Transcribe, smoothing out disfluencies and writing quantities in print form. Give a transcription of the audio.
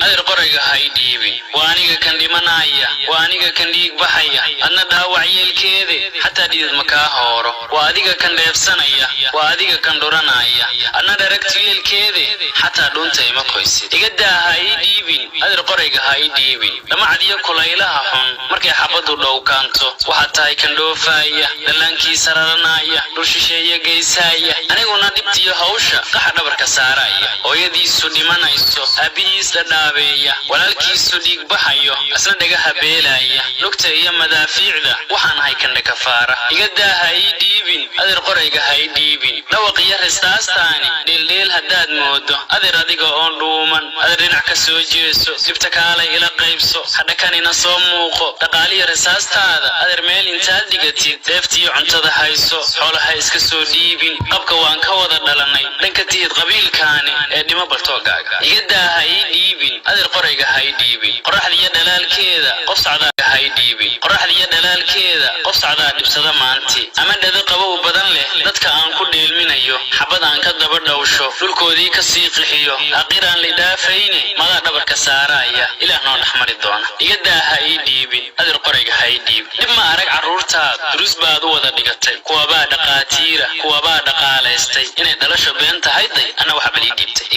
أدر قرية هاي ديبي وانيقا كان دي منايا وانيقا كان ديك بحيا أنا داوعي الكيدي حتى ديد مكاهورو واديقا كان ديب سنايا واديقا كان دورانايا أنا دركتي الكيدي حتى دون تيما كويسي إيقادا هاي ديبي أدر قرية هاي ديبي لما عديا كلايلها حن مركي حبادو لو كانتو وحتى هاي كان دوفايا دلانكي سرارنايا دولشيشيا جيسايا أنيقونا ديبتيو هوشا قحر دبركا سارايا hooyadiisu dhimanayso abihiis la dhaabeeya walaalkiisu dhiig baxayo asna dhagaha beelaya lugta iyo madaafiicda waxaan hay kan kafaara iga daaha ii dhiibin adeer qorayga ha ii dhiibin dhawaqiyo ristaastaani dhildheel haddaad moodo adeer adiga oon dhuuman adeer dhinac ka soo jeeso dibta kaalay ila qaybso hadhakanina soo muuqo dhaqaaliyo risaastaada adeer meel intaad dhigatid deeftiyo cuntada hayso xoolaha iska soo dhiibin qabka waan ka wada dhalanay dhanka tiid qabiilkaani ديما بلتوغاغا يدا هاي ديبين ادر قريغا هاي ديبين قرخديا دلالكيدا قف سعدا هاي ديبين قرخديا دلالكيدا قف سعدا دبسدا مانتي اما دد قبو بدن له dadka aan ku dheelminayo xabadaan ka daba dhawsho dhulkoodii ka sii qixiyo aqiraan lidaafayne mada dhabarka saaraya ilaa noo dhaxmari doona yada haayi diibin adir qoriga haayi diib dib ma arag caruurtaad durus baad u wada dhigatay kuwa baa dhaqaatiira kuwa baa dhaqaaleystay inay dhalasho been tahay ana waxa bali diibtay